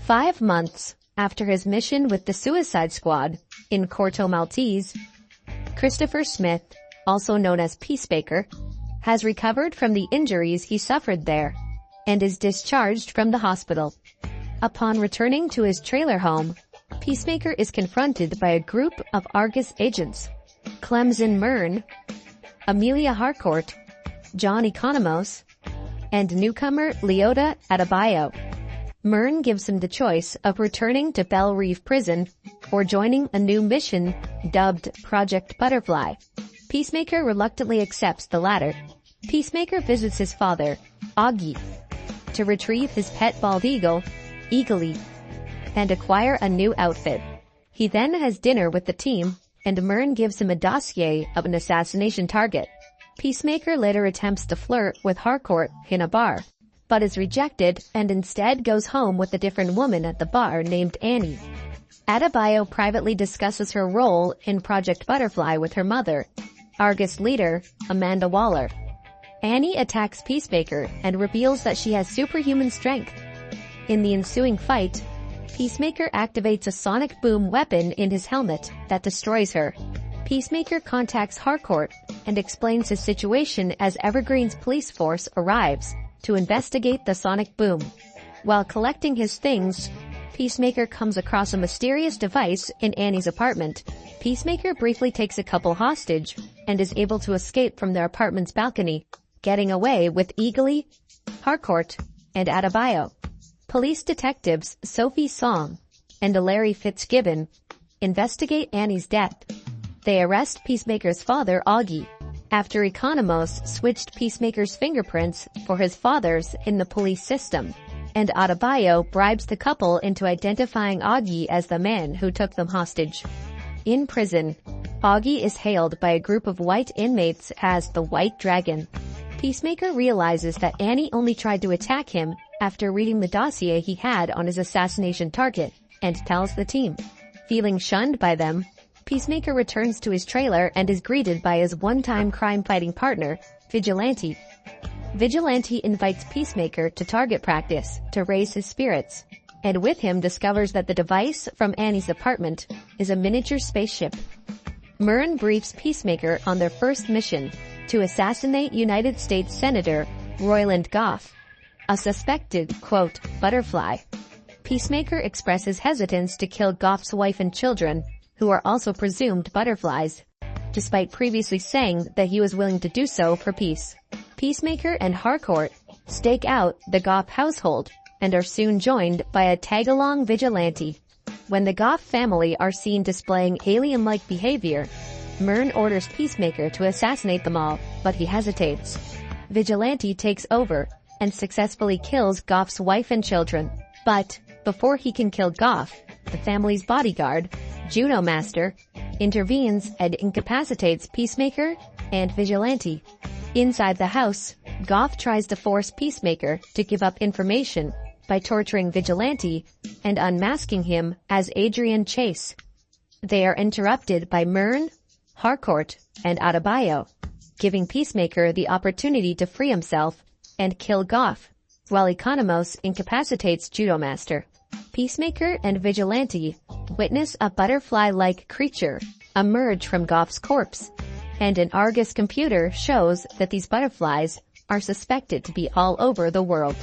5 months after his mission with the Suicide Squad in Corto Maltese, Christopher Smith, also known as Peacemaker, has recovered from the injuries he suffered there and is discharged from the hospital. Upon returning to his trailer home, Peacemaker is confronted by a group of Argus agents: Clemson Myrn, Amelia Harcourt, John Economos, and newcomer Leota Adebayo. Myrn gives him the choice of returning to Belle Reve Prison or joining a new mission dubbed Project Butterfly. Peacemaker reluctantly accepts the latter. Peacemaker visits his father, Augie, to retrieve his pet bald eagle, Eagly, and acquire a new outfit. He then has dinner with the team, and Myrn gives him a dossier of an assassination target. Peacemaker later attempts to flirt with Harcourt in a bar, but is rejected and instead goes home with a different woman at the bar named Annie. Adebayo privately discusses her role in Project Butterfly with her mother, Argus leader Amanda Waller. Annie attacks Peacemaker and reveals that she has superhuman strength. In the ensuing fight, Peacemaker activates a sonic boom weapon in his helmet that destroys her. Peacemaker contacts Harcourt and explains his situation as Evergreen's police force arrives to investigate the sonic boom. While collecting his things, Peacemaker comes across a mysterious device in Annie's apartment. Peacemaker briefly takes a couple hostage and is able to escape from their apartment's balcony, getting away with Eagly, Harcourt, and Adebayo. Police detectives Sophie Song and Larry Fitzgibbon investigate Annie's death. They arrest Peacemaker's father, Augie, after Economos switched Peacemaker's fingerprints for his father's in the police system, and Adebayo bribes the couple into identifying Augie as the man who took them hostage. In prison, Augie is hailed by a group of white inmates as the White Dragon. Peacemaker realizes that Annie only tried to attack him after reading the dossier he had on his assassination target, and tells the team. Feeling shunned by them, Peacemaker returns to his trailer and is greeted by his one-time crime-fighting partner, Vigilante. Vigilante invites Peacemaker to target practice to raise his spirits, and with him discovers that the device from Annie's apartment is a miniature spaceship. Myrn briefs Peacemaker on their first mission to assassinate United States Senator Royland Goff, a suspected, quote, butterfly. Peacemaker expresses hesitance to kill Goff's wife and children, who are also presumed butterflies, despite previously saying that he was willing to do so for peace. Peacemaker and Harcourt stake out the Goff household and are soon joined by a tag-along vigilante. When the Goff family are seen displaying alien-like behavior, Myrn orders Peacemaker to assassinate them all, but he hesitates. Vigilante takes over and successfully kills Goff's wife and children. But before he can kill Goff, the family's bodyguard, Judo Master, intervenes and incapacitates Peacemaker and Vigilante. Inside the house, Goff tries to force Peacemaker to give up information by torturing Vigilante and unmasking him as Adrian Chase. They are interrupted by Myrn, Harcourt, and Adebayo, giving Peacemaker the opportunity to free himself and kill Goff, while Economos incapacitates Judo Master. Peacemaker and Vigilante witness a butterfly-like creature emerge from Goff's corpse, and an Argus computer shows that these butterflies are suspected to be all over the world.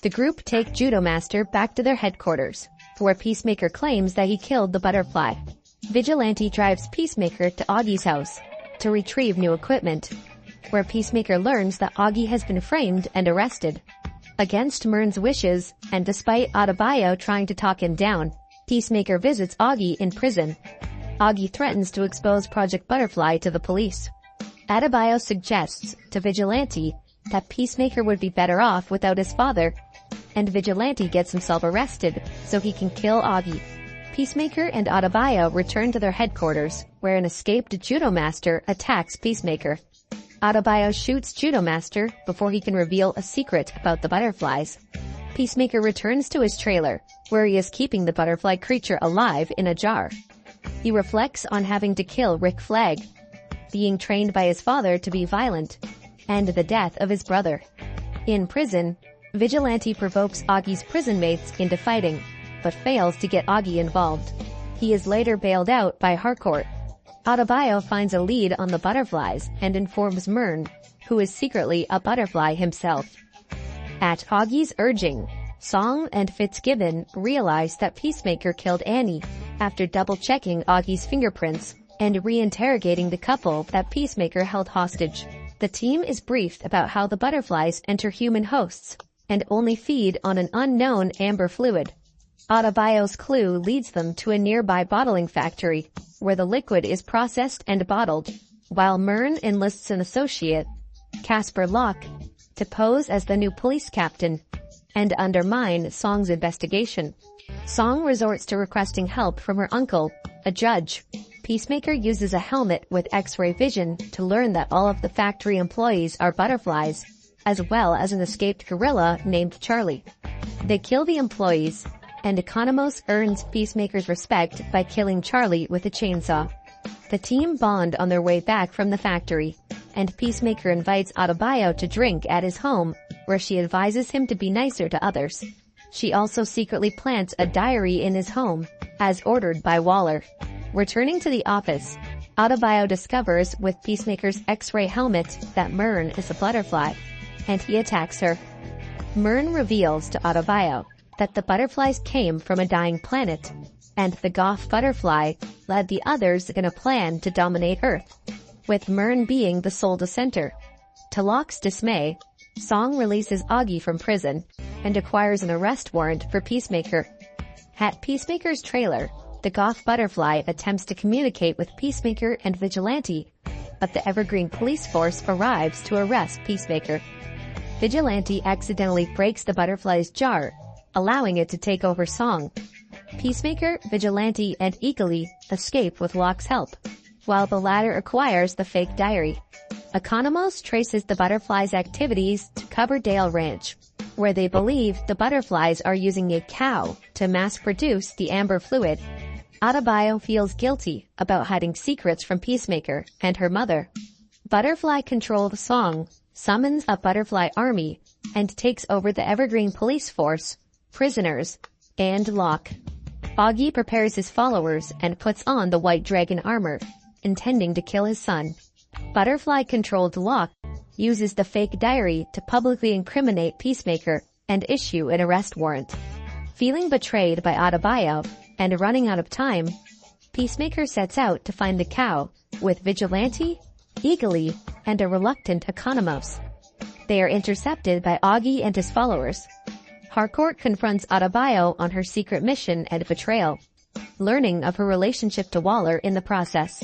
The group take Judo Master back to their headquarters, where Peacemaker claims that he killed the butterfly. Vigilante drives Peacemaker to Augie's house to retrieve new equipment, where Peacemaker learns that Augie has been framed and arrested. Against Myrn's wishes, and despite Adebayo trying to talk him down, Peacemaker visits Augie in prison. Augie threatens to expose Project Butterfly to the police. Adebayo suggests to Vigilante that Peacemaker would be better off without his father, and Vigilante gets himself arrested so he can kill Augie. Peacemaker and Adebayo return to their headquarters, where an escaped Judo Master attacks Peacemaker. Adebayo shoots Judo Master before he can reveal a secret about the butterflies. Peacemaker returns to his trailer, where he is keeping the butterfly creature alive in a jar. He reflects on having to kill Rick Flag, being trained by his father to be violent, and the death of his brother. In prison, Vigilante provokes Augie's prison mates into fighting, but fails to get Augie involved. He is later bailed out by Harcourt. Adebayo finds a lead on the butterflies and informs Myrn, who is secretly a butterfly himself. At Augie's urging, Song and Fitzgibbon realize that Peacemaker killed Annie after double-checking Augie's fingerprints and reinterrogating the couple that Peacemaker held hostage. The team is briefed about how the butterflies enter human hosts and only feed on an unknown amber fluid. Adebayo's clue leads them to a nearby bottling factory, where the liquid is processed and bottled, while Myrn enlists an associate, Casper Locke, to pose as the new police captain and undermine Song's investigation. Song resorts to requesting help from her uncle, a judge. Peacemaker uses a helmet with X-ray vision to learn that all of the factory employees are butterflies, as well as an escaped gorilla named Charlie. They kill the employees, and Economos earns Peacemaker's respect by killing Charlie with a chainsaw. The team bond on their way back from the factory, and Peacemaker invites Adebayo to drink at his home, where she advises him to be nicer to others. She also secretly plants a diary in his home, as ordered by Waller. Returning to the office, Adebayo discovers with Peacemaker's X-ray helmet that Myrn is a butterfly, and he attacks her. Myrn reveals to Adebayo that the butterflies came from a dying planet, and the Goth butterfly led the others in a plan to dominate Earth, with Myrn being the sole dissenter. To Locke's dismay, Song releases Augie from prison and acquires an arrest warrant for Peacemaker. At Peacemaker's trailer, the Goth butterfly attempts to communicate with Peacemaker and Vigilante, but the Evergreen police force arrives to arrest Peacemaker. Vigilante accidentally breaks the butterfly's jar, allowing it to take over Song. Peacemaker, Vigilante, and Eagly escape with Locke's help, while the latter acquires the fake diary. Economos traces the butterflies' activities to Coverdale Ranch, where they believe the butterflies are using a cow to mass-produce the amber fluid. Adebayo feels guilty about hiding secrets from Peacemaker and her mother. Butterfly-controlled Song summons a butterfly army and takes over the Evergreen police force, prisoners, and Locke. Augie prepares his followers and puts on the white dragon armor, intending to kill his son. Butterfly-controlled Locke uses the fake diary to publicly incriminate Peacemaker and issue an arrest warrant. Feeling betrayed by Adebayo and running out of time, Peacemaker sets out to find the cow with Vigilante, Eagly, and a reluctant Economos. They are intercepted by Augie and his followers. Harcourt confronts Adebayo on her secret mission and betrayal, learning of her relationship to Waller in the process.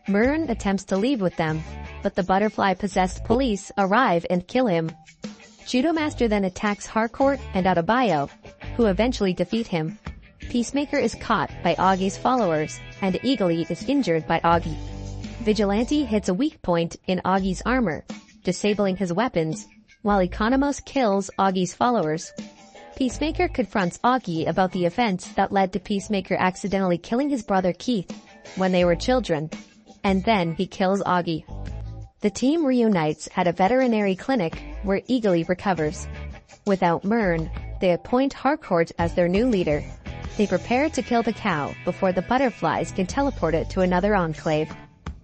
Myrn attempts to leave with them, but the butterfly-possessed police arrive and kill him. Judomaster then attacks Harcourt and Adebayo, who eventually defeat him. Peacemaker is caught by Augie's followers, and Eagly is injured by Augie. Vigilante hits a weak point in Augie's armor, disabling his weapons, while Economos kills Augie's followers. Peacemaker confronts Augie about the events that led to Peacemaker accidentally killing his brother Keith when they were children, and then he kills Augie. The team reunites at a veterinary clinic where Eagly recovers. Without Myrn, they appoint Harcourt as their new leader. They prepare to kill the cow before the butterflies can teleport it to another enclave.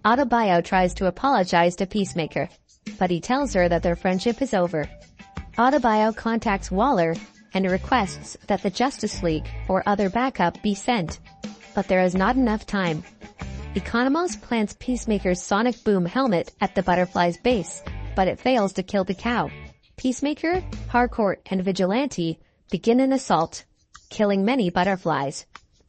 Adebayo tries to apologize to Peacemaker, but he tells her that their friendship is over. Adebayo contacts Waller and requests that the Justice League or other backup be sent, but there is not enough time. Economos plants Peacemaker's sonic boom helmet at the butterfly's base, but it fails to kill the cow. Peacemaker, Harcourt, and Vigilante begin an assault, killing many butterflies.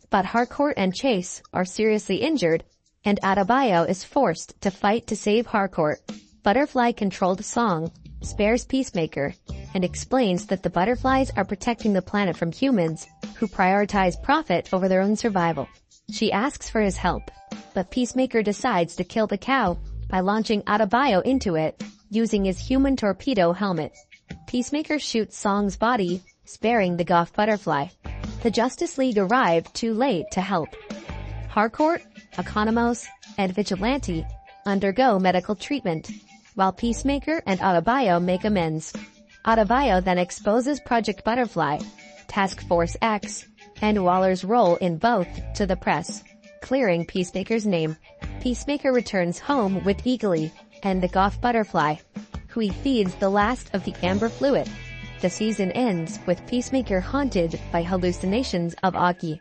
But Harcourt and Chase are seriously injured, and Adebayo is forced to fight to save Harcourt. Butterfly-controlled Song spares Peacemaker and explains that the butterflies are protecting the planet from humans who prioritize profit over their own survival. She asks for his help, but Peacemaker decides to kill the cow by launching Adebayo into it, using his human torpedo helmet. Peacemaker shoots Song's body, sparing the Goth butterfly. The Justice League arrive too late to help. Harcourt, Economos, and Vigilante undergo medical treatment, while Peacemaker and Adebayo make amends. Adebayo then exposes Project Butterfly, Task Force X, and Waller's role in both to the press, clearing Peacemaker's name. Peacemaker returns home with Eagly and the Goth butterfly, who he feeds the last of the amber fluid. The season ends with Peacemaker haunted by hallucinations of Augie.